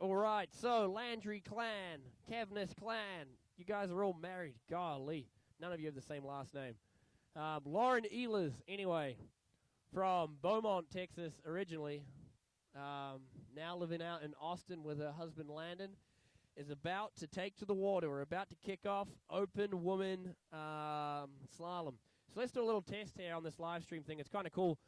All right, so Landry clan, Caveness clan, you guys are all married. Golly, none of you have the same last name. Lauren Ehlers, anyway, from Beaumont, Texas, originally, now living out in Austin with her husband Landon, is about to take to the water. We're about to kick off open woman slalom. So let's do a little test here on this live stream thing. It's kind of cool.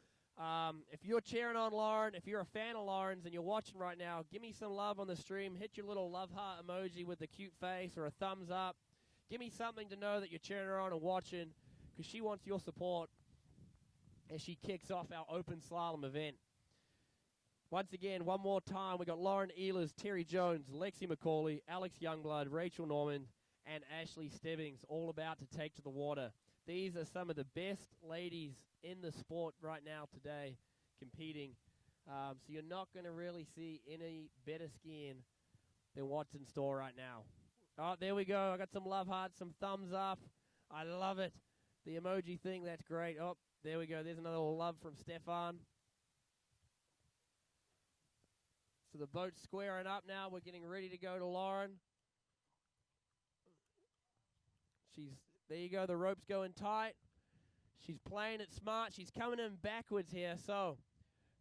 If you're cheering on Lauren, if you're a fan of Lauren's and you're watching right now, give me some love on the stream. Hit your little love heart emoji with the cute face or a thumbs up. Give me something to know that you're cheering her on and watching, because she wants your support as she kicks off our open slalom event. Once again, one more time, we got Lauren Ehlers, Terry Jones, Lexi McCauley, Alex Youngblood, Rachel Norman, and Ashley Stebbings, all about to take to the water. These are some of the best ladies in the sport right now today competing. So you're not going to really see any better skiing than what's in store right now. Oh, there we go. I got some love hearts, some thumbs up. I love it. The emoji thing, that's great. Oh, there we go. There's another little love from Stefan. So the boat's squaring up now. We're getting ready to go to Lauren. There you go. The rope's going tight. She's playing it smart. She's coming in backwards here. So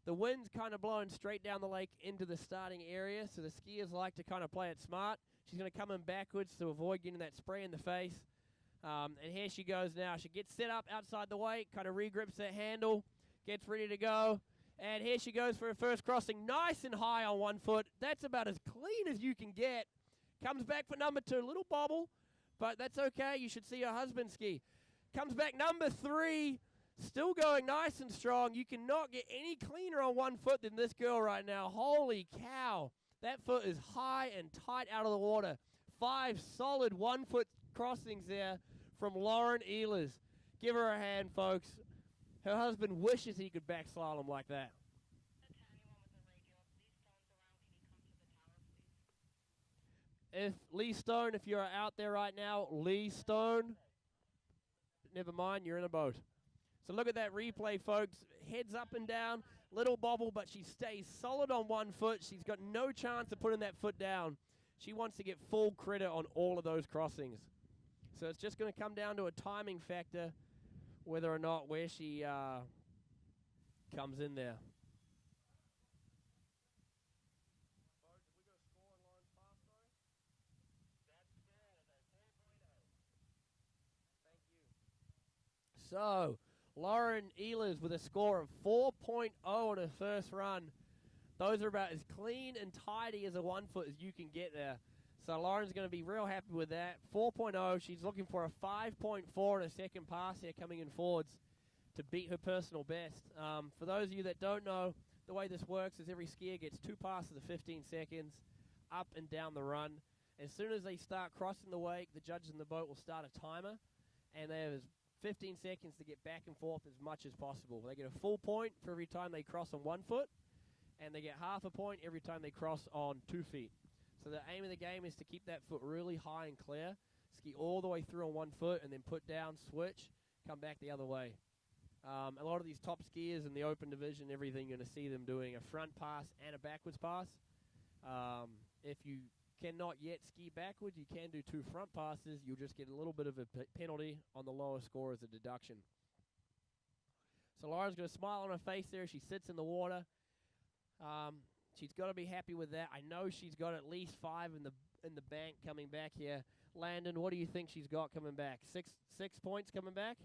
the wind's kind of blowing straight down the lake into the starting area. So the skiers like to kind of play it smart. She's going to come in backwards to avoid getting that spray in the face. And here she goes now. She gets set up outside the wake, kind of regrips that handle, gets ready to go. And here she goes for her first crossing, nice and high on one foot. That's about as clean as you can get. Comes back for number 2, little bobble, but that's okay. You should see her husband ski. Comes back number 3, still going nice and strong. You cannot get any cleaner on one foot than this girl right now. Holy cow. That foot is high and tight out of the water. 5 solid 1-foot crossings there from Lauren Ehlers. Give her a hand, folks. Her husband wishes he could back slalom like that. If Lee Stone, if you're out there right now, Lee Stone, never mind, you're in a boat. So look at that replay, folks. Heads up and down, little bobble, but she stays solid on one foot. She's got no chance of putting that foot down. She wants to get full credit on all of those crossings. So it's just going to come down to a timing factor, whether or not where she comes in there. So, Lauren Ehlers with a score of 4.0 on her first run. Those are about as clean and tidy as a 1-foot as you can get there. So Lauren's going to be real happy with that. 4.0. She's looking for a 5.4 on her second pass here coming in forwards to beat her personal best. For those of you that don't know, the way this works is every skier gets 2 passes of 15 seconds up and down the run. As soon as they start crossing the wake, the judges in the boat will start a timer, and there's 15 seconds to get back and forth as much as possible. They get a full point for every time they cross on 1 foot, and they get half a point every time they cross on 2 feet. So the aim of the game is to keep that foot really high and clear, ski all the way through on 1 foot, and then put down, switch, come back the other way. A lot of these top skiers in the open division, everything, you're going to see them doing a front pass and a backwards pass. If you cannot yet ski backwards, you can do 2 front passes. You'll just get a little bit of a penalty on the lower score as a deduction. So Lauren's going to smile on her face there. She sits in the water. She's got to be happy with that. I know she's got at least 5 in the bank coming back here. Landon, what do you think she's got coming back? Six points coming back?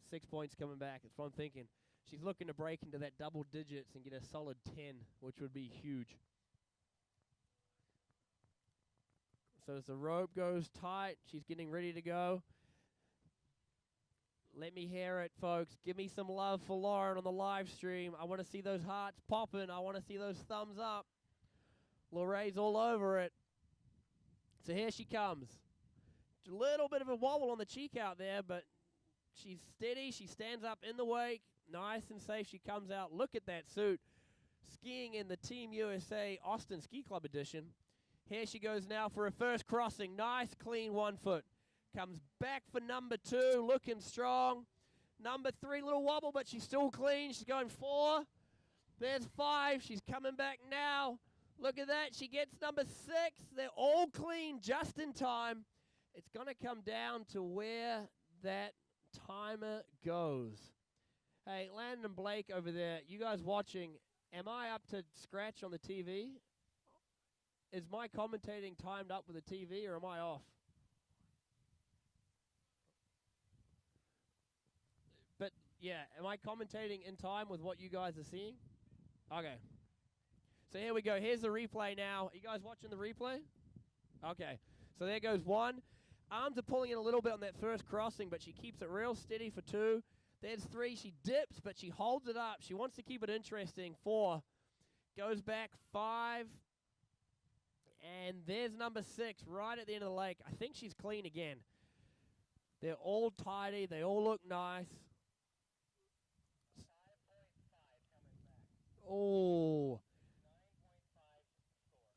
6 points coming back. That's what I'm thinking. She's looking to break into that double digits and get a solid 10, which would be huge. So as the rope goes tight, she's getting ready to go. Let me hear it, folks. Give me some love for Lauren on the live stream. I want to see those hearts popping. I want to see those thumbs up. Lorraine's all over it. So here she comes. A little bit of a wobble on the cheek out there, but she's steady. She stands up in the wake. Nice and safe. She comes out. Look at that suit. Skiing in the Team USA Austin Ski Club edition. Here she goes now for her first crossing. Nice, clean 1 foot. Comes back for number 2, looking strong. Number 3, little wobble, but she's still clean. She's going 4. There's 5. She's coming back now. Look at that. She gets number 6. They're all clean just in time. It's going to come down to where that timer goes. Hey, Landon and Blake over there, you guys watching, am I up to scratch on the TV? Is my commentating timed up with the TV, or am I off? But, yeah, am I commentating in time with what you guys are seeing? Okay. So here we go. Here's the replay now. Are you guys watching the replay? Okay. So there goes 1. Arms are pulling in a little bit on that first crossing, but she keeps it real steady for 2. There's 3. She dips, but she holds it up. She wants to keep it interesting. 4. Goes back 5. And there's number 6 right at the end of the lake. I think she's clean again. They're all tidy. They all look nice. Oh.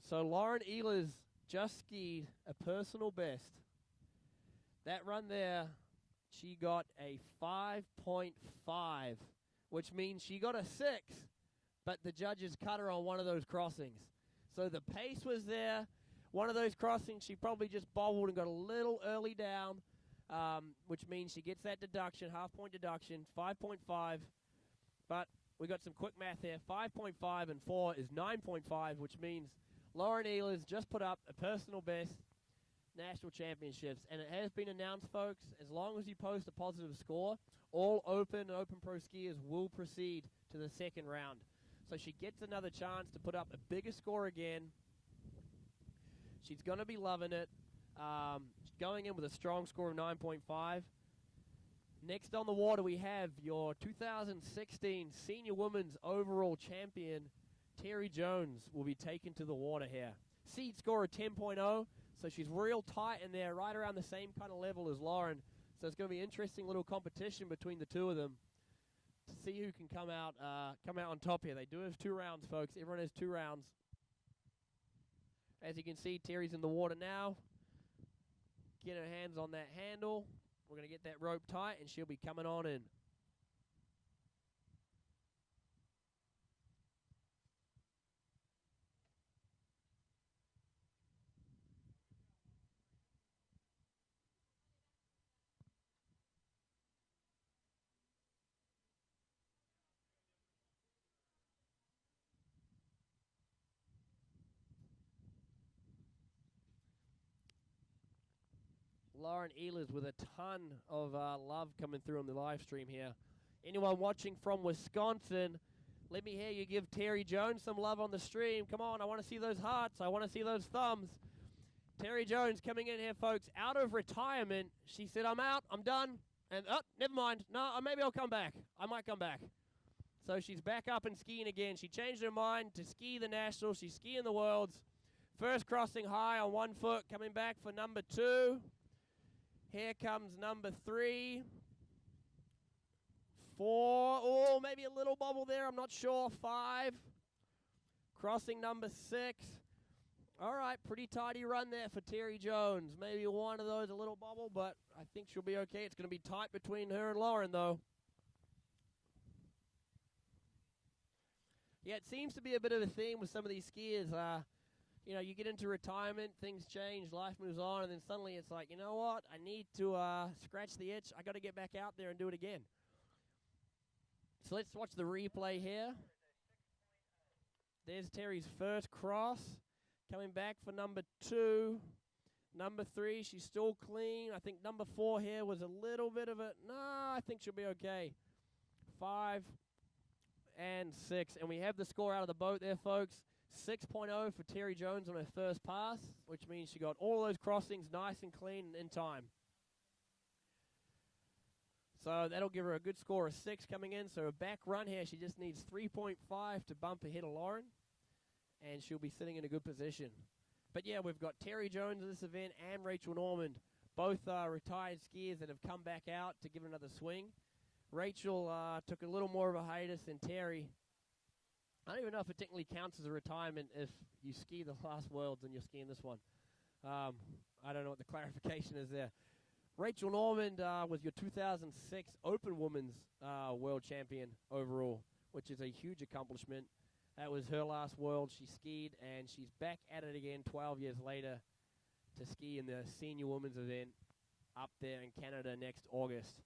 So Lauren Ehlers just skied a personal best. That run there, she got a 5.5, which means she got a 6, but the judges cut her on one of those crossings. So the pace was there. One of those crossings, she probably just bobbled and got a little early down, which means she gets that deduction, half-point deduction, 5.5. But we got some quick math here. 5.5 and 4 is 9.5, which means Lauren Ehlers just put up a personal best national championships. And it has been announced, folks, as long as you post a positive score, all open and open pro skiers will proceed to the second round. So she gets another chance to put up a bigger score again. She's going to be loving it. Going in with a strong score of 9.5. Next on the water, we have your 2016 Senior Women's Overall Champion, Terry Jones, will be taken to the water here. Seed score of 10.0, so she's real tight in there, right around the same kind of level as Lauren. So it's going to be an interesting little competition between the two of them to see who can come out on top here. They do have 2 rounds, folks. Everyone has 2 rounds. As you can see, Terry's in the water now. Get her hands on that handle. We're going to get that rope tight, and she'll be coming on in. Lauren Ehlers with a ton of love coming through on the live stream here. Anyone watching from Wisconsin, let me hear you give Terry Jones some love on the stream. Come on, I want to see those hearts. I want to see those thumbs. Terry Jones coming in here, folks, out of retirement. She said, I'm out, I'm done. And, oh, never mind. No, maybe I'll come back. I might come back. So she's back up and skiing again. She changed her mind to ski the Nationals. She's skiing the Worlds. First crossing high on 1 foot, coming back for number 2. Here comes number 3. 4. Oh, maybe a little bobble there. I'm not sure. 5. Crossing number 6. All right, pretty tidy run there for Terry Jones. Maybe one of those, a little bobble, but I think she'll be okay. It's going to be tight between her and Lauren, though. Yeah, it seems to be a bit of a theme with some of these skiers. You know, you get into retirement, things change, life moves on, and then suddenly it's like, you know what? I need to scratch the itch. I got to get back out there and do it again. So let's watch the replay here. There's Terry's first cross. Coming back for number 2. Number 3, she's still clean. I think number 4 here was a little bit of a, no, I think she'll be okay. 5 and 6. And we have the score out of the boat there, folks. 6.0 for Terry Jones on her first pass, which means she got all those crossings nice and clean and in time. So that'll give her a good score of 6 coming in. So her back run here, she just needs 3.5 to bump ahead of Lauren, and she'll be sitting in a good position. But yeah, we've got Terry Jones at this event and Rachel Normand, both retired skiers that have come back out to give it another swing. Rachel took a little more of a hiatus than Terry. I don't even know if it technically counts as a retirement if you ski the last Worlds and you're skiing this one. I don't know what the clarification is there. Rachel Normand was your 2006 Open Women's World Champion overall, which is a huge accomplishment. That was her last world she skied, and she's back at it again 12 years later to ski in the senior women's event up there in Canada next August.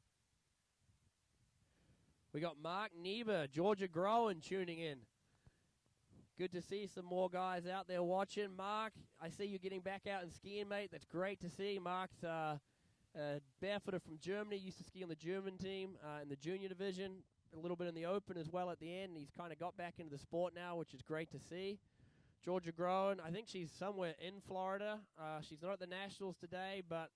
We got Mark Niebuhr, Georgia Groen tuning in. Good to see some more guys out there watching. Mark, I see you getting back out and skiing, mate. That's great to see. Mark's barefooter from Germany, used to ski on the German team in the junior division, a little bit in the open as well at the end. He's kind of got back into the sport now, which is great to see. Georgia Groen, I think she's somewhere in Florida. She's not at the Nationals today, but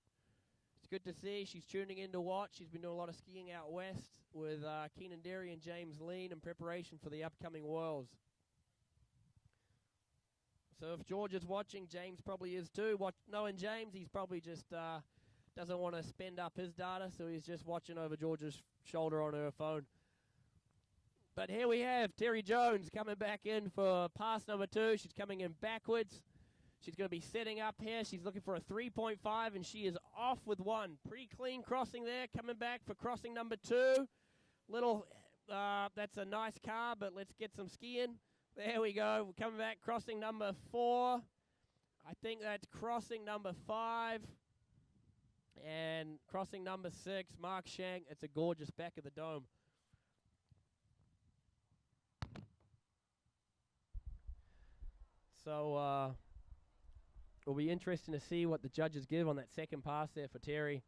it's good to see. She's tuning in to watch. She's been doing a lot of skiing out west with Keenan Derry and James Lean in preparation for the upcoming Worlds. So if George is watching, James probably is too. Knowing James, he's probably just doesn't want to spend up his data, so he's just watching over George's shoulder on her phone. But here we have Terry Jones coming back in for pass number 2. She's coming in backwards. She's going to be setting up here. She's looking for a 3.5, and she is off with 1. Pretty clean crossing there. Coming back for crossing number 2. That's a nice car, but let's get some skiing. There we go. We're coming back, crossing number 4. I think that's crossing number 5. And crossing number 6, Mark Shank. It's a gorgeous back of the dome. So it'll be interesting to see what the judges give on that second pass there for Terry.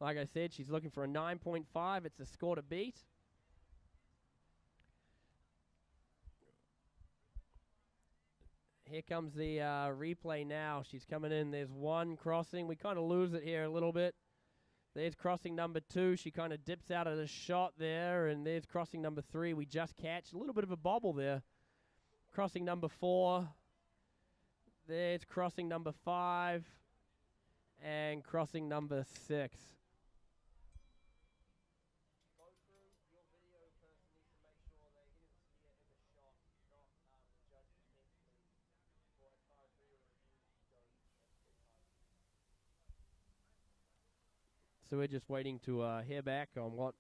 Like I said, she's looking for a 9.5. It's a score to beat. Here comes the replay now. She's coming in. There's 1 crossing. We kind of lose it here a little bit. There's crossing number 2. She kind of dips out of the shot there. And there's crossing number 3. We just catch. A little bit of a bobble there. Crossing number 4. There's crossing number 5. And crossing number 6. So we're just waiting to hear back on what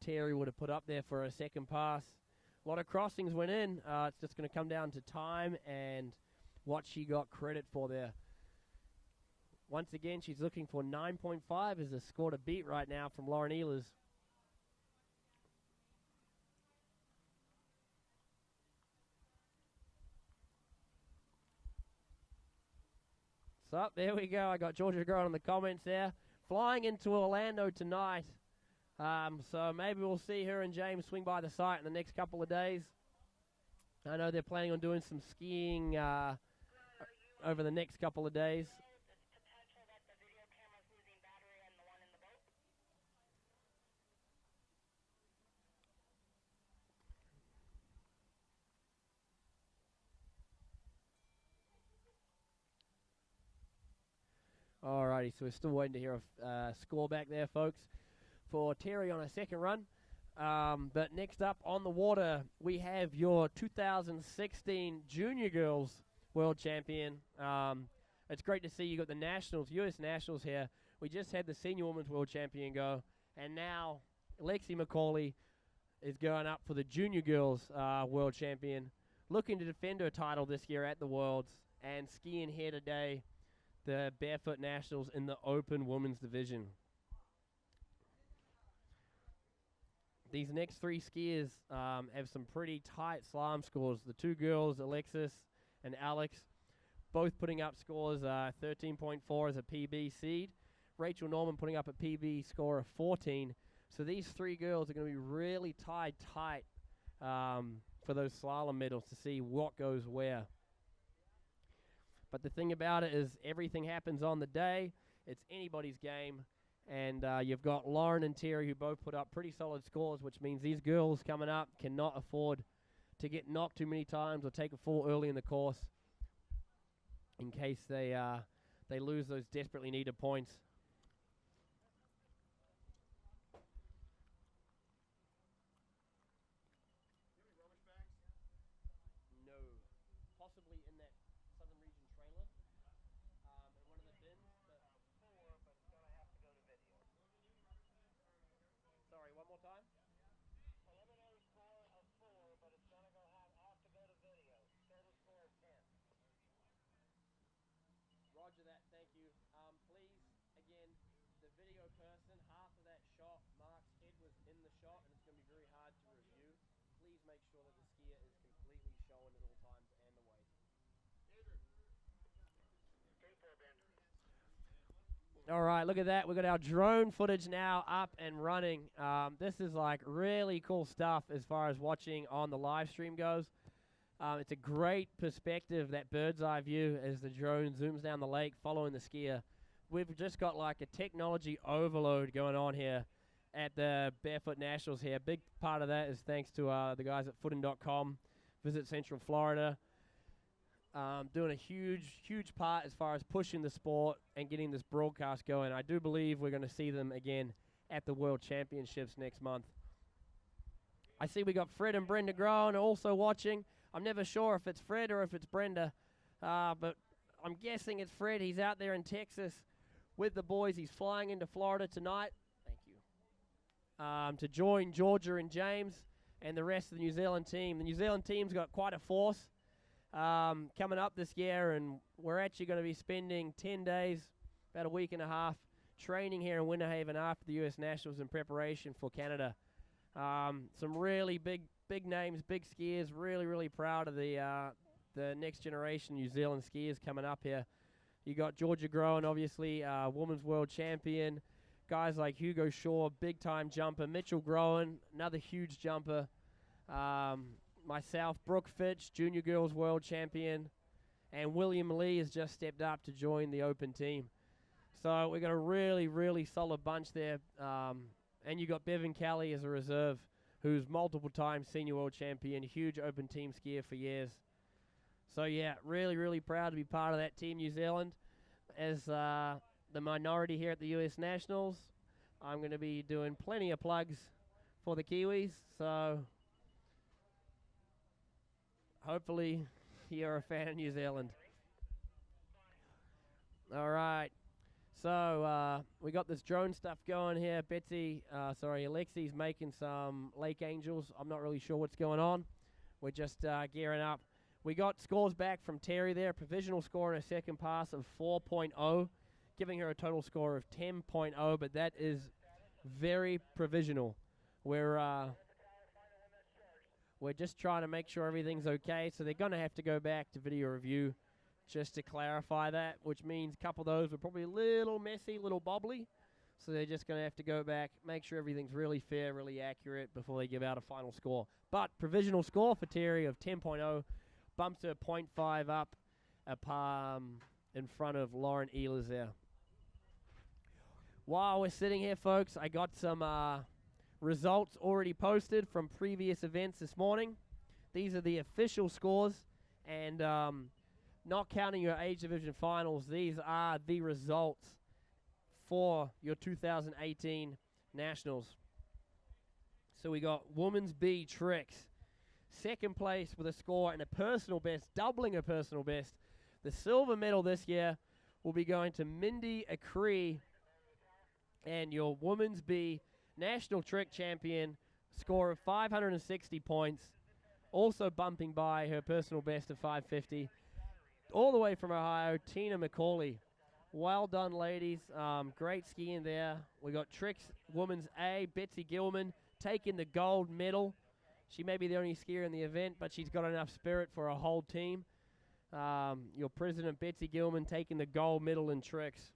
Terry would have put up there for a second pass. A lot of crossings went in. It's just going to come down to time and what she got credit for there. Once again, she's looking for 9.5 as a score to beat right now from Lauren Ehlers. So there we go. I got Georgia Groen in the comments there. Flying into Orlando tonight. So maybe we'll see her and James swing by the site in the next couple of days. I know they're planning on doing some skiing over the next couple of days. Alrighty, so we're still waiting to hear a score back there, folks, for Terry on a second run. But next up on the water, we have your 2016 Junior Girls World Champion. It's great to see you got the Nationals, U.S. Nationals here. We just had the Senior Women's World Champion go, and now Lexi McCauley is going up for the Junior Girls World Champion, looking to defend her title this year at the Worlds, and skiing here today the Barefoot Nationals in the Open Women's Division. These next 3 skiers have some pretty tight slalom scores. The 2 girls, Alexis and Alex, both putting up scores 13.4 as a PB seed. Rachel Norman putting up a PB score of 14. So these 3 girls are going to be really tied tight for those slalom medals to see what goes where. But the thing about it is everything happens on the day. It's anybody's game. And you've got Lauren and Terry who both put up pretty solid scores, which means these girls coming up cannot afford to get knocked too many times or take a fall early in the course in case they lose those desperately needed points. No. Possibly in that Southern Region trailer. In one of the bins. But 4, but it's going to have to go to video. Sorry, one more time? Preliminary score of 4, but it's going to have to make sure that the skier is completely shown at all times and the weight. All right, look at that. We've got our drone footage now up and running. This is like really cool stuff as far as watching on the live stream goes. It's a great perspective, that bird's eye view as the drone zooms down the lake following the skier. We've just got like a technology overload going on here at the Barefoot Nationals here. Big part of that is thanks to the guys at footing.com, Visit Central Florida. Doing a huge part as far as pushing the sport and getting this broadcast going. I do believe we're going to see them again at the World Championships next month. I see we got Fred and Brenda Groen also watching. I'm never sure if it's Fred or if it's Brenda, but I'm guessing it's Fred. He's out there in Texas with the boys. He's flying into Florida tonight. Thank you. To join Georgia and James and the rest of the New Zealand team. The New Zealand team's got quite a force coming up this year, and we're actually going to be spending 10 days, about a week and a half, training here in Winter Haven after the U.S. Nationals in preparation for Canada. Some really big names, big skiers. Really proud of the next generation New Zealand skiers coming up here. You got Georgia Groen, obviously, women's world champion. Guys like Hugo Shaw, big-time jumper. Mitchell Groen, another huge jumper. Myself, Brooke Fitch, junior girls world champion. And William Lee has just stepped up to join the open team. So we've got a really solid bunch there. And you got Bevan Kelly as a reserve, who's multiple-time senior world champion, huge open team skier for years. So, yeah, really proud to be part of that team, New Zealand. As the minority here at the U.S. Nationals, I'm going to be doing plenty of plugs for the Kiwis. So, hopefully, you're a fan of New Zealand. All right. So, we got this drone stuff going here. Alexi's making some lake angels. I'm not really sure what's going on. We're just gearing up. We got scores back from Terry there. Provisional score in her second pass of 4.0, giving her a total score of 10.0, but that is very provisional. We're just trying to make sure everything's okay, so they're going to have to go back to video review just to clarify that, which means a couple of those were probably a little messy, a little bobbly. So they're just going to have to go back, make sure everything's really fair, really accurate before they give out a final score. But provisional score for Terry of 10.0 bumps her 0.5 up in front of Lauren Ehlers there. While we're sitting here, folks, I got some results already posted from previous events this morning. These are the official scores, and not counting your age division finals, these are the results for your 2018 Nationals. So we got Women's B Tricks, second place with a score and a personal best, doubling a personal best. The silver medal this year will be going to Mindy Acree, and your Women's B National Trick Champion, score of 560 points, also bumping by her personal best of 550. All the way from Ohio, Tina McCauley. Well done, ladies. Great skiing there. We got Tricks Women's A, Betsy Gilman, taking the gold medal. She may be the only skier in the event, but she's got enough spirit for a whole team. Your president, Betsy Gilman, taking the gold medal in tricks.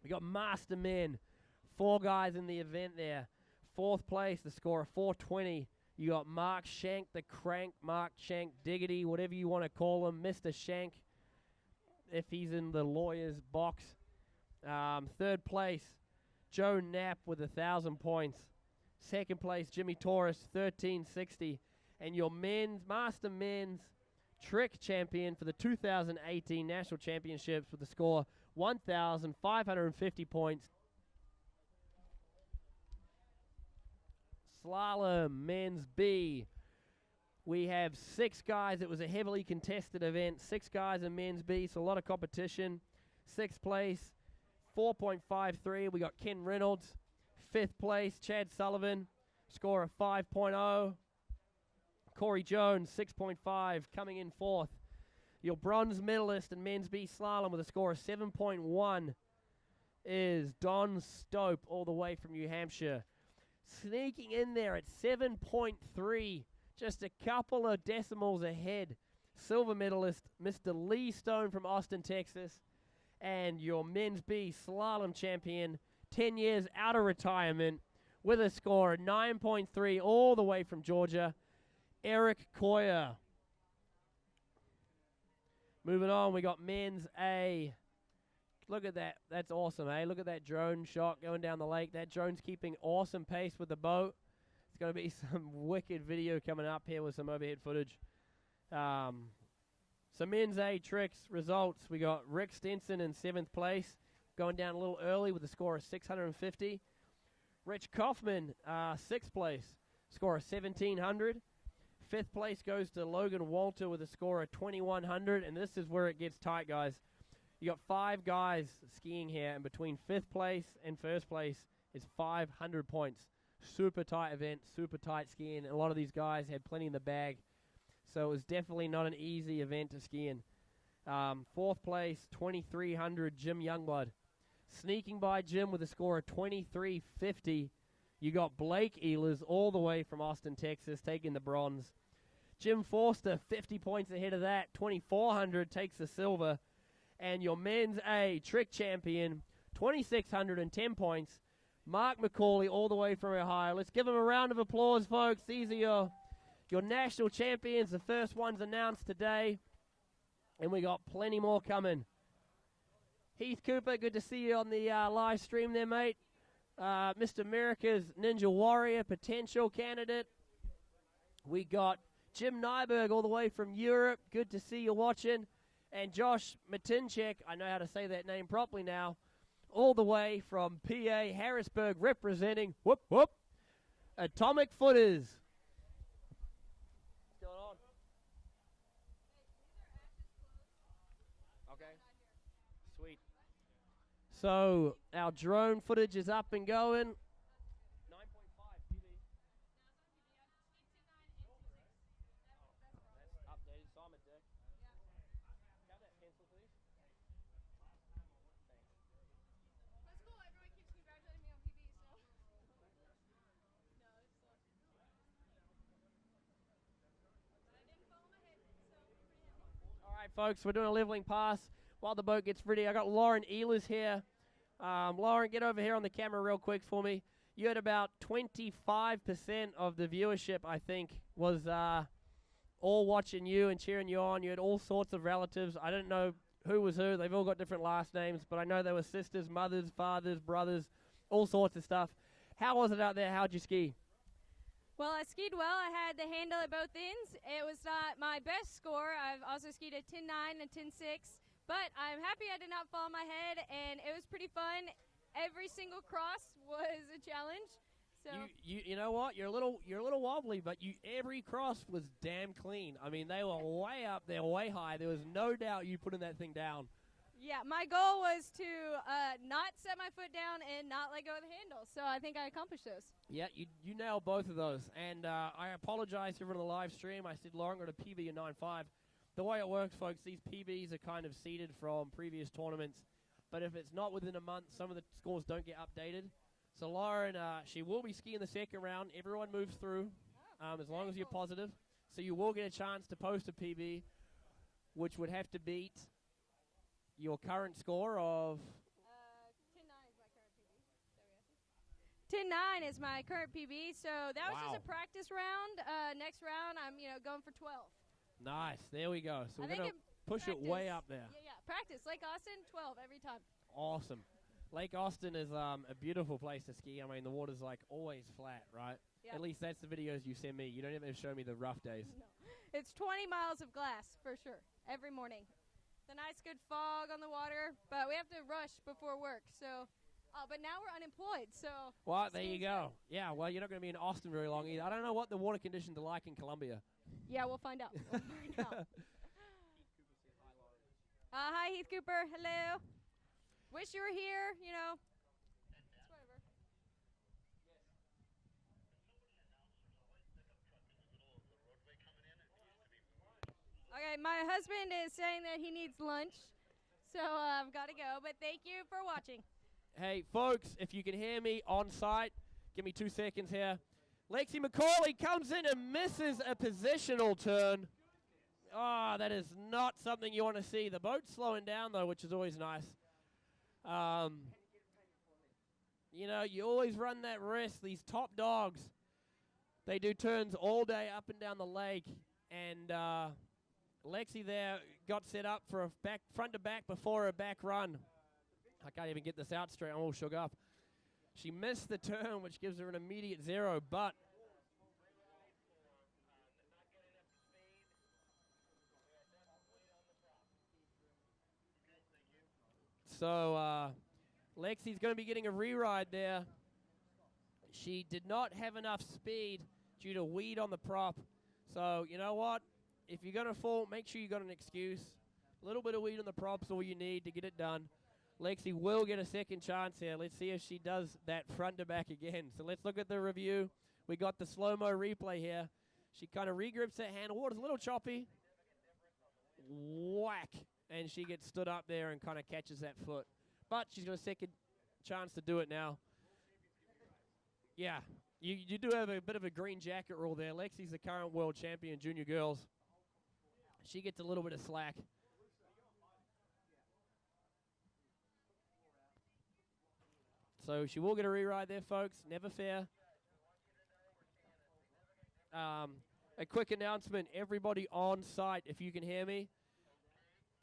We got Master Men. 4 guys in the event there. Fourth place, the score of 420. You got Mark Shank, the crank, Mark Shank Diggity, whatever you want to call him, Mr. Shank, if he's in the lawyer's box. Third place, Joe Knapp with 1,000 points. Second place, Jimmy Torres, 1360. And your Master Men's Trick Champion for the 2018 National Championships with a score 1,550 points. Slalom Men's B. We have 6 guys. It was a heavily contested event. 6 guys in Men's B, so a lot of competition. 6th place, 4.53. We got Ken Reynolds. 5th place, Chad Sullivan. Score of 5.0. Corey Jones, 6.5, coming in 4th. Your bronze medalist in Men's B Slalom with a score of 7.1 is Don Stope, all the way from New Hampshire. Sneaking in there at 7.3, just a couple of decimals ahead. Silver medalist, Mr. Lee Stone from Austin, Texas, and your men's B slalom champion, 10 years out of retirement, with a score of 9.3 all the way from Georgia, Eric Coyer. Moving on, we got men's A. Look at that. That's awesome, eh? Look at that drone shot going down the lake. That drone's keeping awesome pace with the boat. It's going to be some wicked video coming up here with some overhead footage. So men's A tricks results. We got Rick Stenson in 7th place, going down a little early with a score of 650. Rich Kaufman, 6th place, score of 1,700. 5th place goes to Logan Walter with a score of 2,100, and this is where it gets tight, guys. You got 5 guys skiing here, and between 5th place and 1st place is 500 points. Super tight event, super tight skiing. A lot of these guys had plenty in the bag, so it was definitely not an easy event to ski in. 4th place, 2,300, Jim Youngblood. Sneaking by Jim with a score of 2,350. You got Blake Ehlers all the way from Austin, Texas, taking the bronze. Jim Forster, 50 points ahead of that. 2,400 takes the silver. And your men's A trick champion, 2,610 points. Mark McCauley all the way from Ohio. Let's give him a round of applause, folks. These are your national champions. The first one's announced today. And we got plenty more coming. Heath Cooper, good to see you on the live stream there, mate. Mr. America's Ninja Warrior, potential candidate. We got Jim Nyberg all the way from Europe. Good to see you watching. And Josh Matinchek, I know how to say that name properly now, all the way from PA, Harrisburg, representing, whoop, whoop, Atomic Footers. What's going on? Okay. Sweet. So, our drone footage is up and going. 9.5 PB. That's updated. Simon Dick. Have that pencil, please. That's cool. Everyone keeps congratulating me on PB, so. No, it's But I didn't follow my head, so pretty happy. All right, folks, we're doing a leveling pass while the boat gets ready. I got Lauren Ehlers here. Lauren, get over here on the camera real quick for me. You had about 25% of the viewership, I think, was all watching you and cheering you on. You had all sorts of relatives. I didn't know who was who. They've all got different last names, but I know they were sisters, mothers, fathers, brothers, all sorts of stuff. How was it out there? How'd you ski? Well, I skied well. I had the handle at both ends. It was not my best score. I've also skied a 10.9 and 10.6, but I'm happy I did not fall on my head, and it was pretty fun. Every single cross was a challenge. So You know what? You're a little wobbly, but every cross was damn clean. I mean, they were way up there, way high. There was no doubt you putting that thing down. yeah, my goal was to not set my foot down and not let go of the handle. So I think I accomplished those. Yeah, you nailed both of those. And I apologize to everyone on the live stream. I said Lauren got a PB of 9.5. The way it works, folks, these PBs are kind of seeded from previous tournaments. But if it's not within a month, some of the scores don't get updated. So Lauren, she will be skiing the second round. Everyone moves through as long as you're positive. So you will get a chance to post a PB, which would have to beat your current score of 10.9 is my current PB. So that was Wow. just a practice round. Next round, I'm going for 12. Nice. There we go. So I we're think going to push it way up there. Yeah, practice. Lake Austin, 12 every time. Awesome. Lake Austin is a beautiful place to ski. I mean, the water's like always flat, right? Yeah. At least that's the videos you send me. You don't even show me the rough days. No. It's 20 miles of glass for sure every morning. The nice good fog on the water, but we have to rush before work. So, but now we're unemployed. So. Well, there you skiing's go. Yeah, well, you're not going to be in Austin very long either. I don't know what the water conditions are like in Columbia. great. Yeah, we'll find out. We'll find out. Hi, Heath Cooper. Hello. Wish you were here. You know. It's whatever. Okay, my husband is saying that he needs lunch, so I've got to go. But thank you for watching. Hey, folks, if you can hear me on site, give me 2 seconds here. Lexi McCauley comes in and misses a positional turn. Oh, that is not something you want to see. The boat's slowing down, though, which is always nice. You know, you always run that risk. These top dogs, they do turns all day up and down the lake. And Lexi there got set up for a front to back before a back run. I can't even get this out straight. I'm all shook up. She missed the turn, which gives her an immediate 0, but so Lexi's going to be getting a reride there. She did not have enough speed due to weed on the prop. So, you know what? If you're going to fall, make sure you got an excuse. A little bit of weed on the prop's all you need to get it done. Lexi will get a second chance here. Let's see if she does that front to back again. So let's look at the review. We got the slow-mo replay here. She kind of regrips that handle. Water's a little choppy. Whack. And she gets stood up there and kind of catches that foot. But she's got a second chance to do it now. Yeah, you do have a bit of a green jacket rule there. Lexi's the current world champion junior girls. She gets a little bit of slack. So she will get a reride there, folks. Never fair. A quick announcement. Everybody on site, if you can hear me.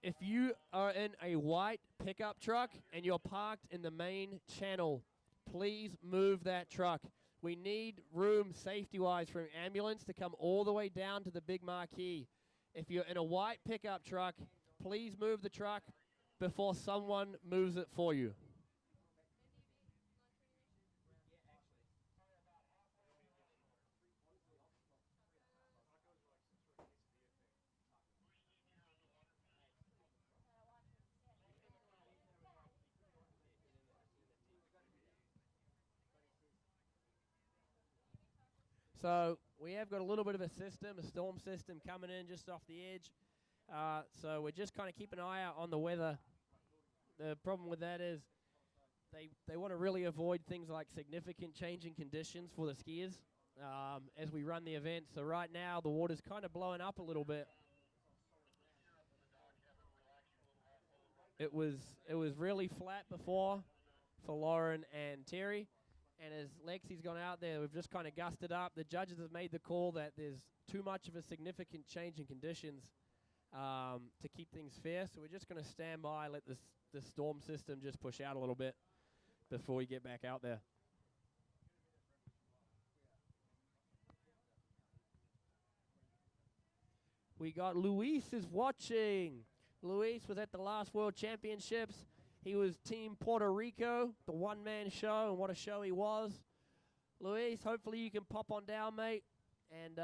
If you are in a white pickup truck and you're parked in the main channel, please move that truck. We need room safety-wise for an ambulance to come all the way down to the big marquee. If you're in a white pickup truck, please move the truck before someone moves it for you. So we have got a little bit of a system, a storm system coming in just off the edge. So we're just kind of keeping an eye out on the weather. The problem with that is they want to really avoid things like significant change in conditions for the skiers as we run the event. So right now the water's kind of blowing up a little bit. It was really flat before for Lauren and Terry. And as Lexi's gone out there, we've just kind of gusted up. The judges have made the call that there's too much of a significant change in conditions to keep things fair. So we're just going to stand by, let the storm system just push out a little bit before we get back out there. We got Luis is watching. Luis was at the last World Championships. He was Team Puerto Rico, the one-man show, and what a show he was. Luis, hopefully you can pop on down, mate, and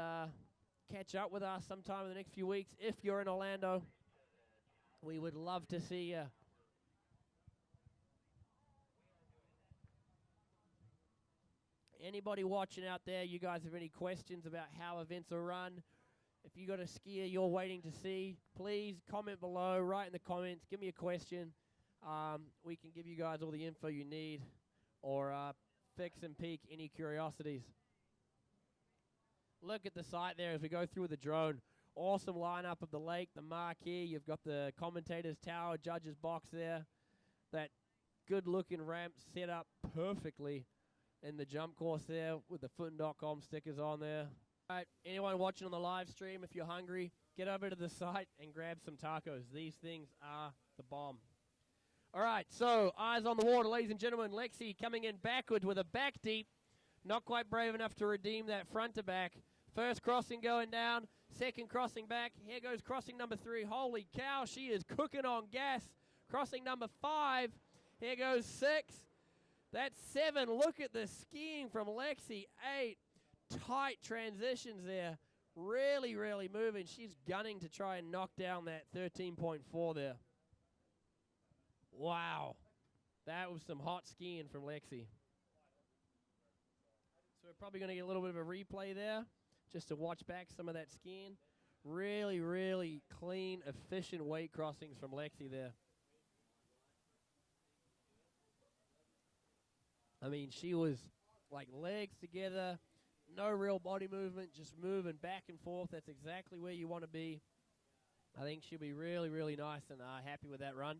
catch up with us sometime in the next few weeks. If you're in Orlando, we would love to see you. Anybody watching out there, you guys have any questions about how events are run? If you got a skier you're waiting to see, please comment below, write in the comments, give me a question. We can give you guys all the info you need or fix and peek any curiosities. Look at the site there as we go through with the drone. Awesome lineup of the lake, the marquee. You've got the commentator's tower, judge's box there. That good-looking ramp set up perfectly in the jump course there with the footin.com stickers on there. All right, anyone watching on the live stream, if you're hungry, get over to the site and grab some tacos. These things are the bomb. All right, so eyes on the water, ladies and gentlemen. Lexi coming in backwards with a back deep. Not quite brave enough to redeem that front to back. First crossing going down, second crossing back. Here goes crossing number 3. Holy cow, she is cooking on gas. Crossing number 5. Here goes 6. That's 7. Look at the skiing from Lexi. 8. Tight transitions there. Really, really moving. She's gunning to try and knock down that 13.4 there. Wow. That was some hot skiing from Lexi. So we're probably going to get a little bit of a replay there just to watch back some of that skiing. Really, really clean, efficient weight crossings from Lexi there. I mean, she was like legs together, No real body movement, just moving back and forth. That's exactly where you want to be. I think she'll be really, really nice and happy with that run.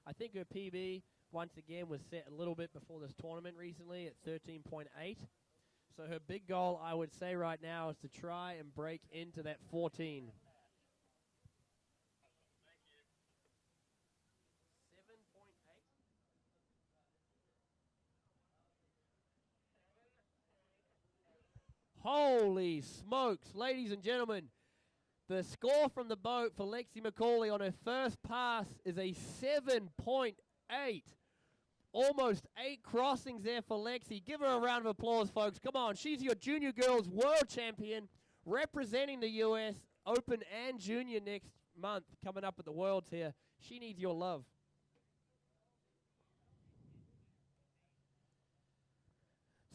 I think her PB, once again, was set a little bit before this tournament recently at 13.8. So her big goal, I would say right now, is to try and break into that 14. 7.8. Holy smokes, ladies and gentlemen. The score from the boat for Lexi McCauley on her first pass is a 7.8. Almost 8 crossings there for Lexi. Give her a round of applause, folks. Come on. She's your junior girls world champion, representing the U.S. Open and Junior next month, coming up at the Worlds here. She needs your love.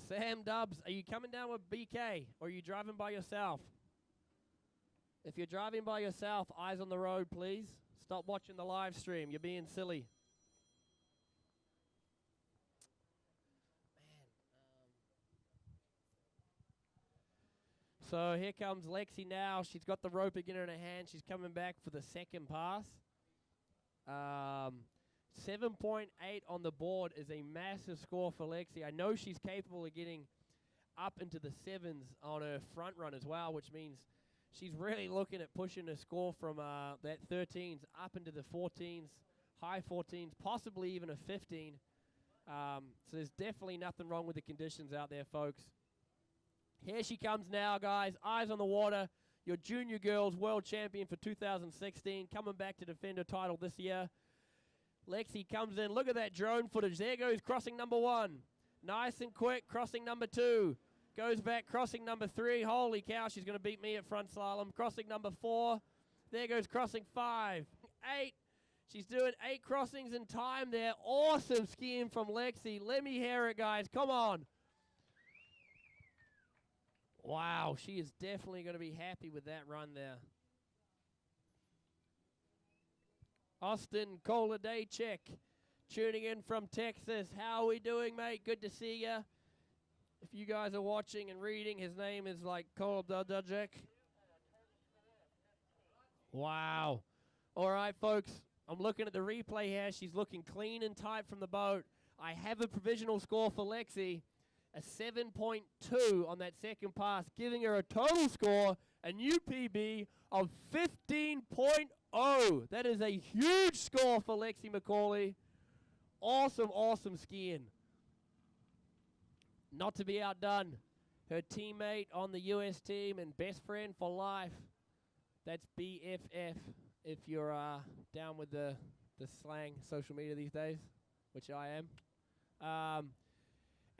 Sam Dubs, are you coming down with BK, or are you driving by yourself? If you're driving by yourself, eyes on the road, please. Stop watching the live stream. You're being silly. So here comes Lexi now. She's got the rope again in her hand. She's coming back for the second pass. 7.8 on the board is a massive score for Lexi. I know she's capable of getting up into the 7s on her front run as well, which means she's really looking at pushing her score from that 13s up into the 14s, high 14s, possibly even a 15. So there's definitely nothing wrong with the conditions out there, folks. Here she comes now, guys. Eyes on the water. Your junior girls world champion for 2016, coming back to defend her title this year. Lexi comes in. Look at that drone footage. There goes crossing number 1. Nice and quick. Crossing number 2. Goes back, crossing number 3. Holy cow, she's going to beat me at front slalom. Crossing number 4. There goes crossing 5. 8. She's doing 8 crossings in time there. Awesome skiing from Lexi. Let me hear it, guys. Come on. Wow, she is definitely going to be happy with that run there. Austin Koladaychek tuning in from Texas. How are we doing, mate? Good to see you. If you guys are watching and reading, his name is like Koladaychek. Wow. All right, folks. I'm looking at the replay here. She's looking clean and tight from the boat. I have a provisional score for Lexi. A 7.2 on that second pass, giving her a total score, a new PB of 15.0. That is a huge score for Lexi McCauley. Awesome, awesome skiing. Not to be outdone, her teammate on the US team and best friend for life. That's BFF, if you're down with the slang social media these days, which I am.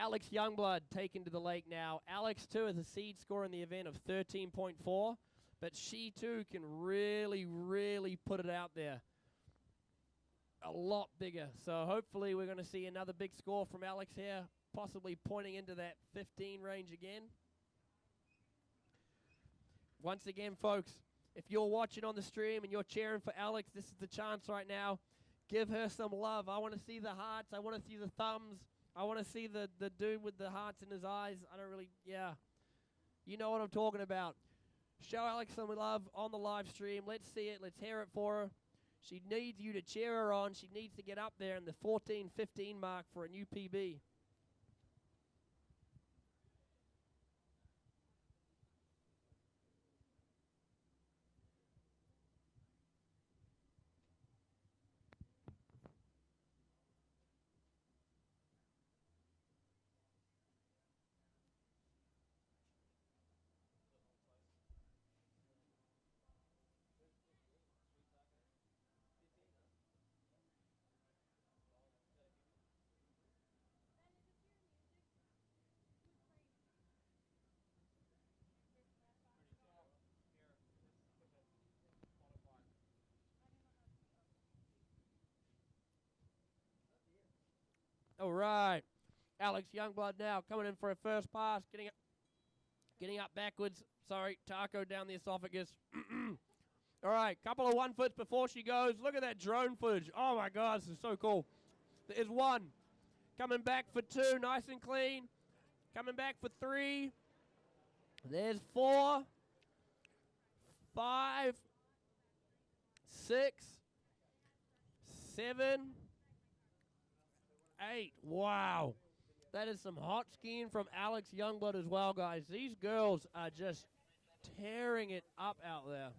Alex Youngblood taken to the lake now. Alex, too, has a seed score in the event of 13.4, but she, too, can really, really put it out there. A lot bigger. So hopefully we're going to see another big score from Alex here, possibly pointing into that 15 range again. Once again, folks, if you're watching on the stream and you're cheering for Alex, this is the chance right now. Give her some love. I want to see the hearts. I want to see the thumbs. I want to see the dude with the hearts in his eyes. I don't really, yeah. You know what I'm talking about. Show Alex some love on the live stream. Let's see it. Let's hear it for her. She needs you to cheer her on. She needs to get up there in the 14-15 mark for a new PB. All right. Alex Youngblood now coming in for a first pass, getting up backwards. Sorry, taco down the esophagus. All right, couple of 1 foots before she goes. Look at that drone footage. Oh, my God, this is so cool. There's 1. Coming back for 2, nice and clean. Coming back for 3. There's 4, 5, 6, 7, 8. Wow. That is some hot skiing from Alex Youngblood as well, guys. These girls are just tearing it up out there.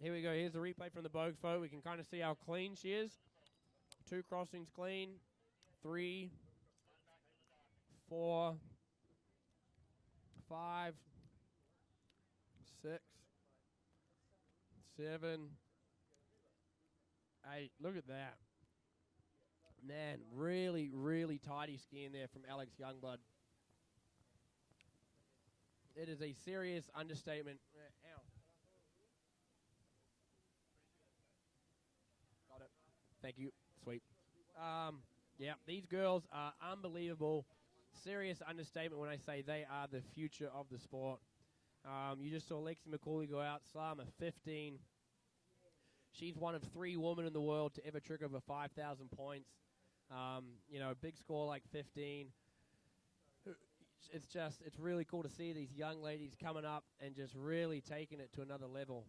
Here we go. Here's the replay from the boat photo. We can kind of see how clean she is. 2 crossings clean. 3, 4, 5, 6, 7, 8. Look at that. Man, really, really tidy skiing there from Alex Youngblood. It is a serious understatement. Ow. Got it. Thank you. Sweet. Yeah, these girls are unbelievable. Serious understatement when I say they are the future of the sport. You just saw Lexi McCauley go out, slalom at 15. She's one of 3 women in the world to ever trick over 5,000 points. You know, a big score like 15. It's really cool to see these young ladies coming up and just really taking it to another level.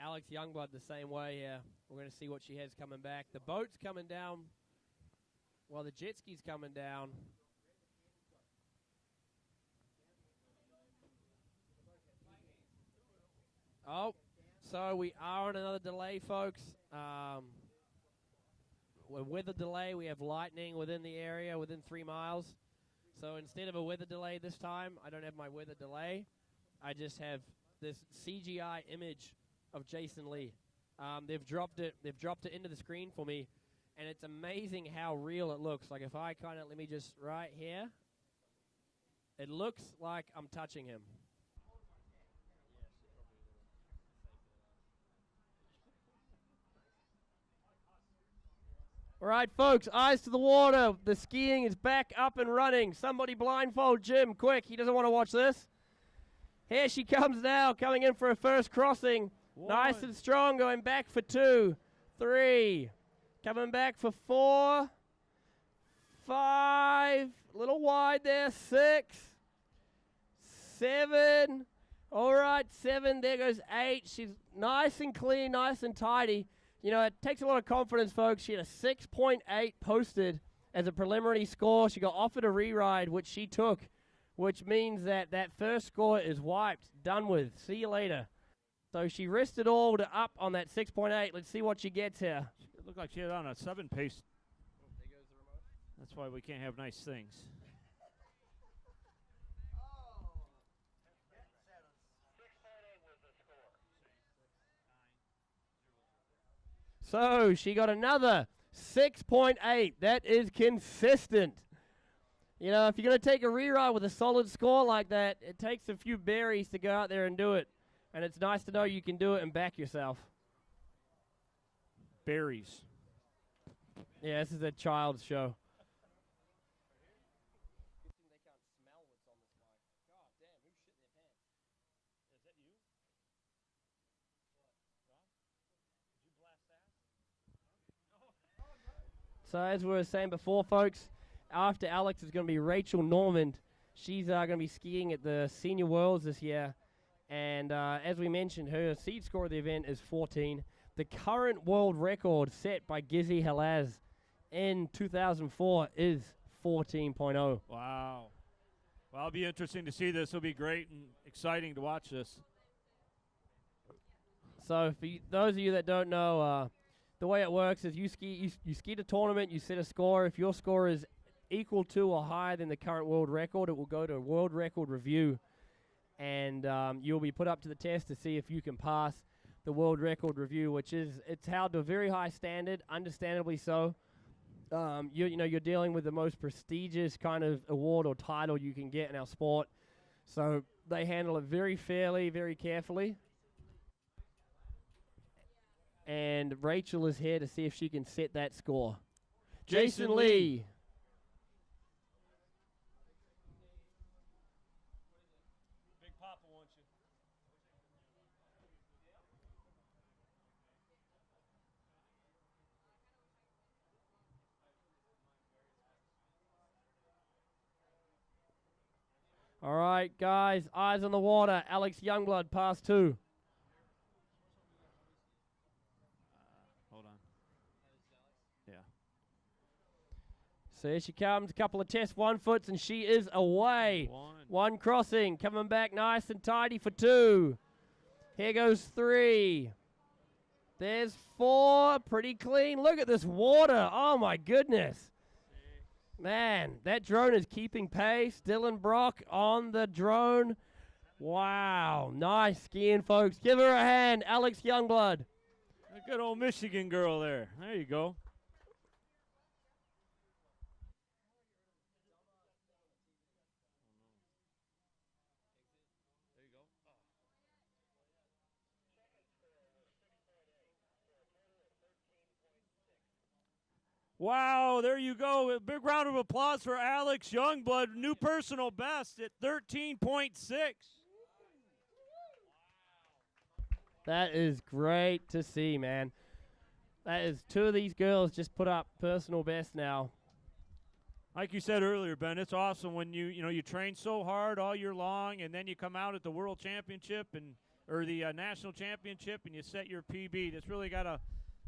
Alex Youngblood the same way here. We're going to see what she has coming back. The boat's coming down while the jet ski's coming down. Oh, so we are on another delay, folks. With a delay, we have lightning within the area, within 3 miles. So instead of a weather delay this time, I don't have my weather delay. I just have this CGI image of Jason Lee. They've dropped it into the screen for me, and it's amazing how real it looks. Like if I kind of, let me just right here, it looks like I'm touching him. All right, folks, eyes to the water. The skiing is back up and running. Somebody blindfold Jim, quick. He doesn't want to watch this. Here she comes now, coming in for her first crossing. 1. Nice and strong, going back for 2, 3. Coming back for 4, 5. A little wide there. 6, 7. All right, 7. There goes 8. She's nice and clean, nice and tidy. You know, it takes a lot of confidence, folks. She had a 6.8 posted as a preliminary score. She got offered a re-ride, which she took, which means that that first score is wiped, done with. See you later. So she risked it all to up on that 6.8. Let's see what she gets here. It looked like she had on a 7 pace. There goes the remote. That's why we can't have nice things. So she got another 6.8. That is consistent. You know, if you're going to take a reride with a solid score like that, it takes a few berries to go out there and do it. And it's nice to know you can do it and back yourself. Berries. Yeah, this is a child's show. So as we were saying before, folks, after Alex is going to be Rachel Normand. She's going to be skiing at the Senior Worlds this year. And as we mentioned, her seed score of the event is 14. The current world record set by Gizzy Halaz in 2004 is 14.0. Wow. Well, it'll be interesting to see this. It'll be great and exciting to watch this. So for those of you that don't know, the way it works is you ski the tournament, you set a score. If your score is equal to or higher than the current world record, it will go to a world record review, and you'll be put up to the test to see if you can pass the world record review, which it's held to a very high standard, understandably so. You're dealing with the most prestigious kind of award or title you can get in our sport, so they handle it very fairly, very carefully. And Rachel is here to see if she can set that score. Jason Lee. Big Papa wants you. All right, guys, eyes on the water. Alex Youngblood, pass 2. Hold on. Yeah. So here she comes, a couple of test 1 foots, and she is away. 1 crossing, coming back nice and tidy for 2. Here goes 3. There's 4, pretty clean. Look at this water. Oh, my goodness. Man, that drone is keeping pace. Dylan Brock on the drone. Wow, nice skiing, folks. Give her a hand, Alex Youngblood. A good old Michigan girl there. There you go. Wow, there you go. A big round of applause for Alex Youngblood. New personal best at 13.6. That is great to see, man. That is 2 of these girls just put up personal best now. Like you said earlier, Ben, it's awesome when you train so hard all year long, and then you come out at the World Championship or the National Championship, and you set your PB. That's really got to,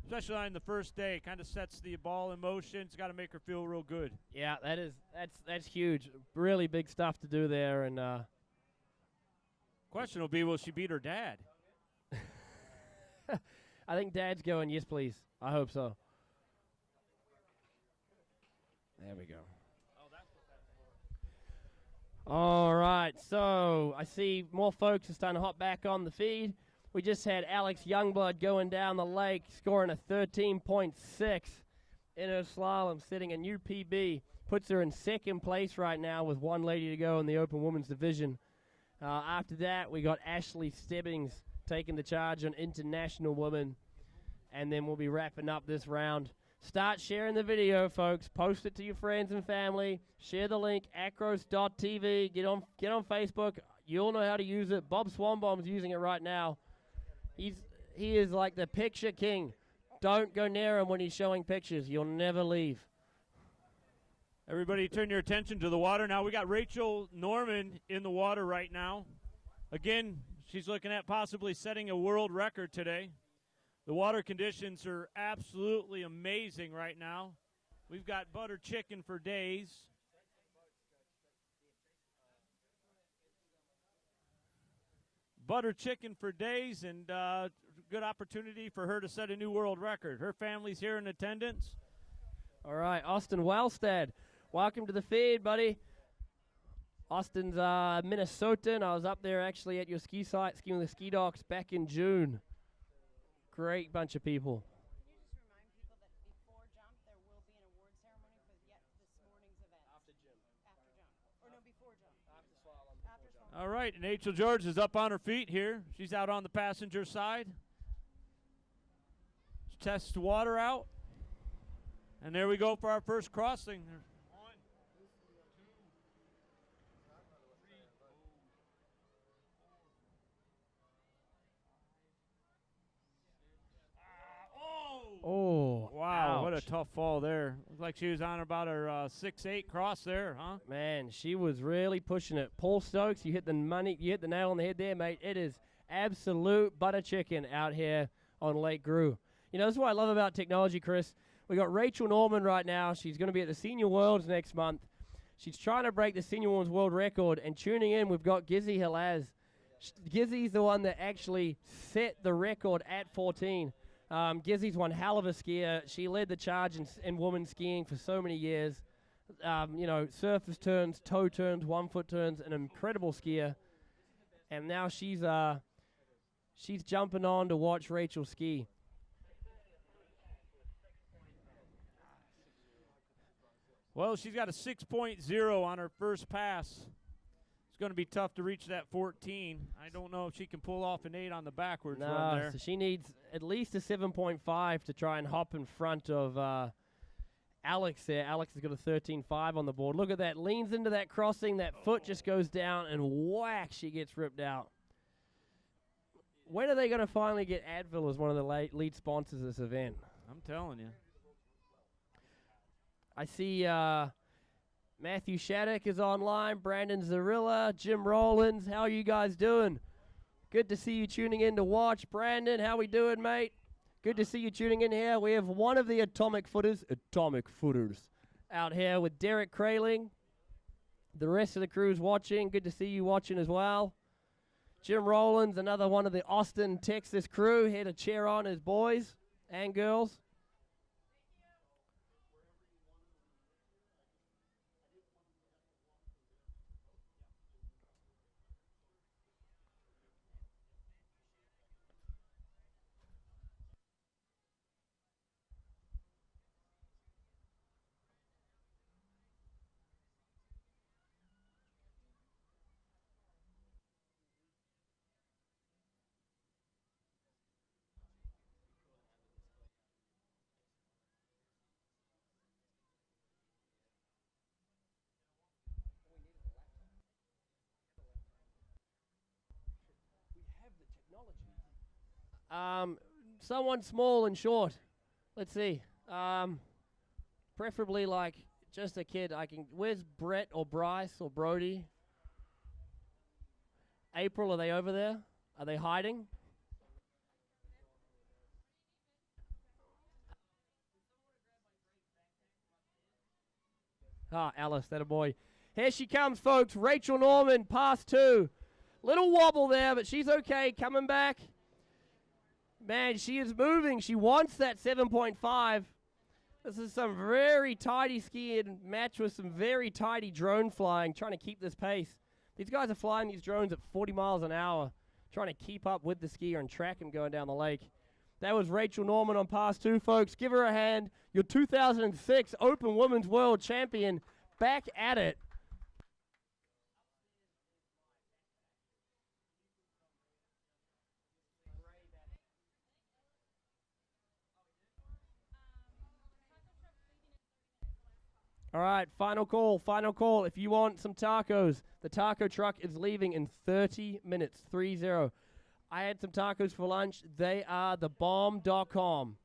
especially on the first day, kind of sets the ball in motion. It's got to make her feel real good. Yeah, that's huge. Really big stuff to do there. And question will be, will she beat her dad? I think Dad's going, yes, please. I hope so. There we go. All right, so I see more folks are starting to hop back on the feed. We just had Alex Youngblood going down the lake, scoring a 13.6 in her slalom, setting a new PB. Puts her in 2nd place right now with 1 lady to go in the open women's division. After that, we got Ashley Stebbings taking the charge on international women. And then we'll be wrapping up this round. Start sharing the video, folks. Post it to your friends and family. Share the link, acros.tv. Get on Facebook. You'll know how to use it. Bob Swanbomb's using it right now. He is like the picture king. Don't go near him when he's showing pictures. You'll never leave. Everybody turn your attention to the water. Now we got Rachel Norman in the water right now. Again, she's looking at possibly setting a world record today. The water conditions are absolutely amazing right now. We've got butter chicken for days. Butter chicken for days, and good opportunity for her to set a new world record. Her family's here in attendance. All right, Austin Wellstead, welcome to the feed, buddy. Austin's Minnesotan. I was up there actually at your ski site skiing with the ski docks back in June. Great bunch of people. Can you just remind people that before jump there will be an award ceremony for yet this morning's event? After jump. Or no, before jump. After slalom. After slalom. All right, and Rachel George is up on her feet here. She's out on the passenger side. She tests the water out. And there we go for our first crossing. Oh, wow, ouch. what a tough fall there. Looks like she was on about her 6'8" cross there, huh? Man, she was really pushing it. Paul Stokes, you hit the nail on the head there, mate. It is absolute butter chicken out here on Lake Grew. You know, this is what I love about technology, Chris. We got Rachel Norman right now. She's going to be at the Senior Worlds next month. She's trying to break the Senior Women's World Record, and tuning in, we've got Gizzy Halaz. Gizzy's the one that actually set the record at 14. Gizzy's one hell of a skier. She led the charge in women's skiing for so many years. Surface turns, toe turns, 1 foot turns, an incredible skier. And now she's jumping on to watch Rachel ski. Well, she's got a 6.0 on her first pass. It's going to be tough to reach that 14. I don't know if she can pull off an 8 on the backwards run there. So she needs at least a 7.5 to try and hop in front of Alex there. Alex has got a 13.5 on the board. Look at that. Leans into that crossing. That foot just goes down, and whack, she gets ripped out. When are they going to finally get Advil as one of the lead sponsors of this event? I'm telling you. I see Matthew Shattuck is online. Brandon Zarilla, Jim Rollins. How are you guys doing? Good to see you tuning in to watch. Brandon, how we doing, mate? Good to see you tuning in here. We have one of the atomic footers out here with Derek Kraling. The rest of the crew's watching. Good to see you watching as well. Jim Rollins, another one of the Austin, Texas crew, here to cheer on his boys and girls. Someone small and short. Let's see. Preferably like just a kid. Where's Brett or Bryce or Brody? April, are they over there? Are they hiding? Alice, that a boy. Here she comes, folks. Rachel Norman, pass 2. Little wobble there, but she's okay. Coming back. Man, she is moving. She wants that 7.5. This is some very tidy skiing match with some very tidy drone flying, trying to keep this pace. These guys are flying these drones at 40 miles an hour, trying to keep up with the skier and track him going down the lake. That was Rachel Norman on pass 2, folks. Give her a hand. Your 2006 Open Women's World Champion back at it. All right, final call. If you want some tacos, the taco truck is leaving in 30 minutes, 3-0. I had some tacos for lunch. They are thebomb.com.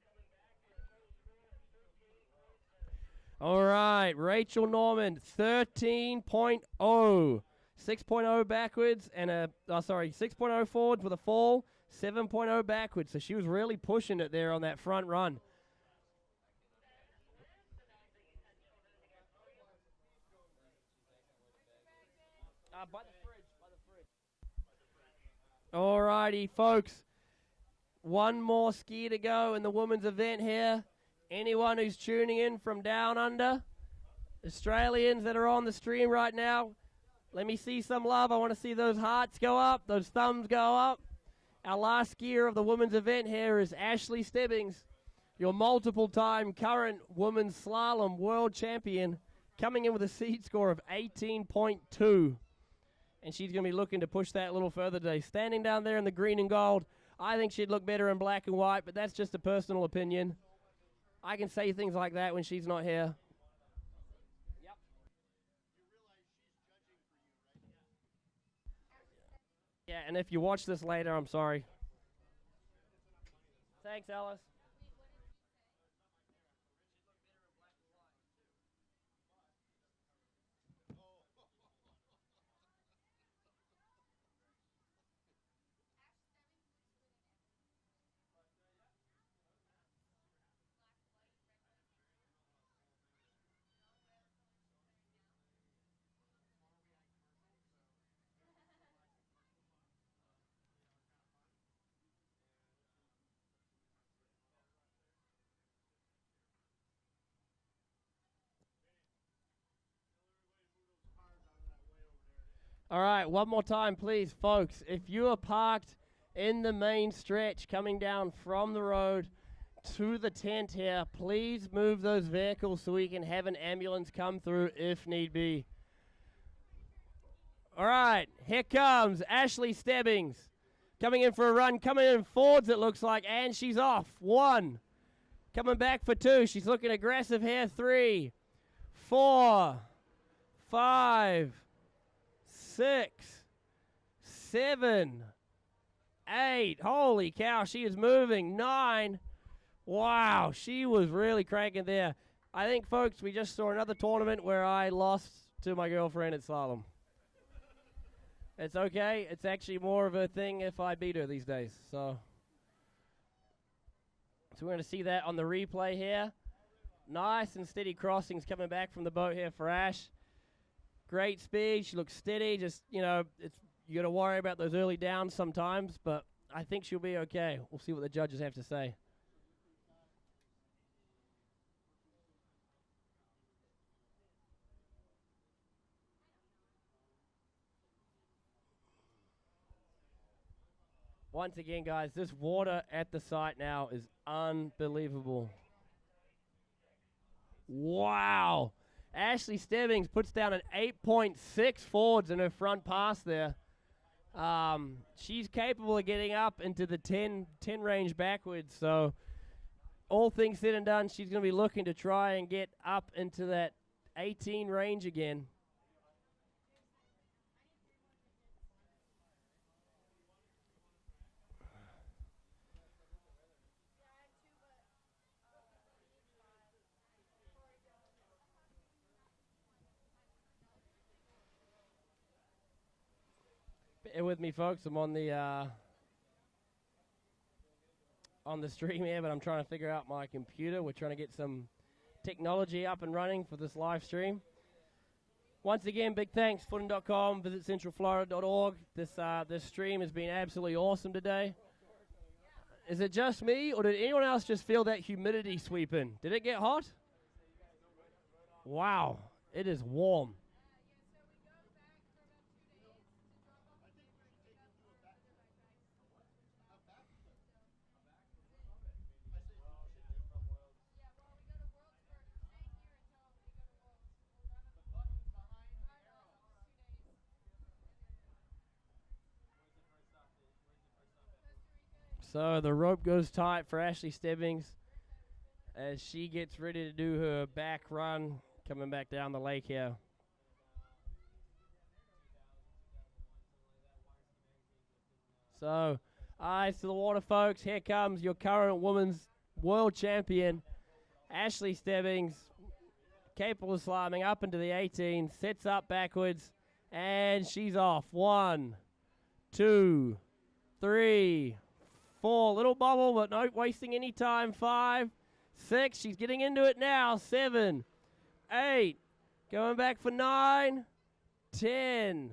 All right, Rachel Norman, 13.0. 6.0 backwards and 6.0 forwards with a fall, 7.0 backwards. So she was really pushing it there on that front run. By the fridge. All righty, folks. One more ski to go in the women's event here. Anyone who's tuning in from down under, Australians that are on the stream right now, let me see some love. I want to see those hearts go up, those thumbs go up. Our last skier of the women's event here is Ashley Stebbings, your multiple-time current women's slalom world champion, coming in with a seed score of 18.2. And she's going to be looking to push that a little further today. Standing down there in the green and gold, I think she'd look better in black and white, but that's just a personal opinion. I can say things like that when she's not here. Yep. Yeah, and if you watch this later, I'm sorry. Thanks, Alice. All right, one more time, please, folks. If you are parked in the main stretch coming down from the road to the tent here, please move those vehicles so we can have an ambulance come through if need be. All right, here comes Ashley Stebbings. Coming in for a run, coming in forwards it looks like, and she's off. 1. Coming back for 2. She's looking aggressive here. 3, 4, 5, 6, 7, 8. Holy cow, she is moving. 9. Wow, she was really cranking there. I think, folks, we just saw another tournament where I lost to my girlfriend at Slalom. It's okay. It's actually more of a thing if I beat her these days. So we're going to see that on the replay here. Nice and steady crossings coming back from the boat here for Ash. Great speed. She looks steady. Just, you know, you got to worry about those early downs sometimes, but I think she'll be okay. We'll see what the judges have to say. Once again, guys, this water at the site now is unbelievable. Wow. Ashley Stebbings puts down an 8.6 forwards in her front pass there. She's capable of getting up into the 10 range backwards. So all things said and done, she's going to be looking to try and get up into that 18 range again. Bear with me, folks. I'm on the stream here, but I'm trying to figure out my computer. We're trying to get some technology up and running for this live stream. Once again, big thanks, footin.com, visit centralflorida.org. This stream has been absolutely awesome today. Is it just me, or did anyone else just feel that humidity sweep in? Did it get hot? Wow, it is warm. So the rope goes tight for Ashley Stebbings as she gets ready to do her back run coming back down the lake here. So, eyes to the water, folks. Here comes your current women's world champion, Ashley Stebbings, capable of slamming up into the 18, sets up backwards, and she's off. 1, 2, 3, 4, little bubble, but not wasting any time. 5, 6, she's getting into it now. 7, 8, going back for 9, 10,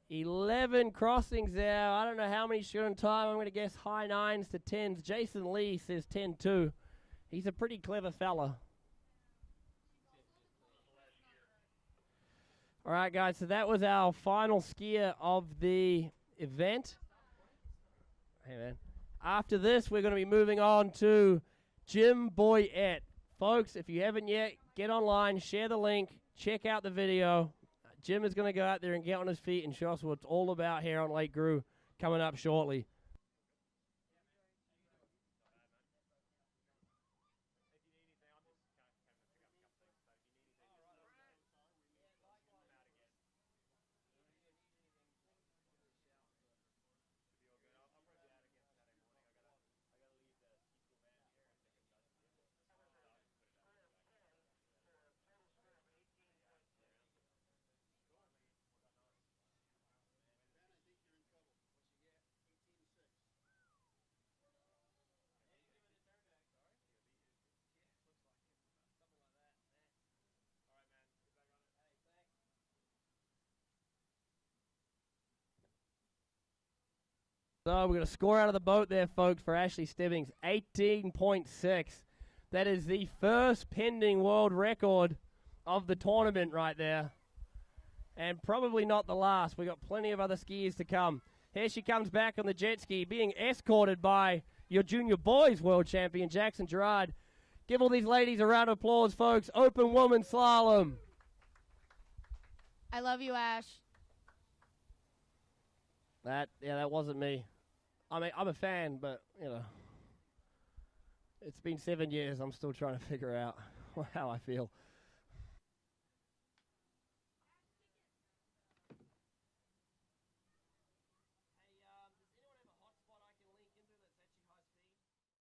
11 crossings there. I don't know how many she's got in time. I'm going to guess high 9s to 10s. Jason Lee says 10-2. He's a pretty clever fella. All right, guys, so that was our final skier of the event. Hey, man. After this, we're going to be moving on to Jim Boyette. Folks, if you haven't yet, get online, share the link, check out the video. Jim is going to go out there and get on his feet and show us what it's all about here on Lake Gru coming up shortly. So we're going to score out of the boat there, folks, for Ashley Stebbings, 18.6. That is the first pending world record of the tournament right there. And probably not the last. We've got plenty of other skiers to come. Here she comes back on the jet ski, being escorted by your junior boys world champion, Jackson Gerard. Give all these ladies a round of applause, folks. Open woman slalom. I love you, Ash. That wasn't me. I mean, I'm a fan, but, you know, it's been 7 years. I'm still trying to figure out how I feel.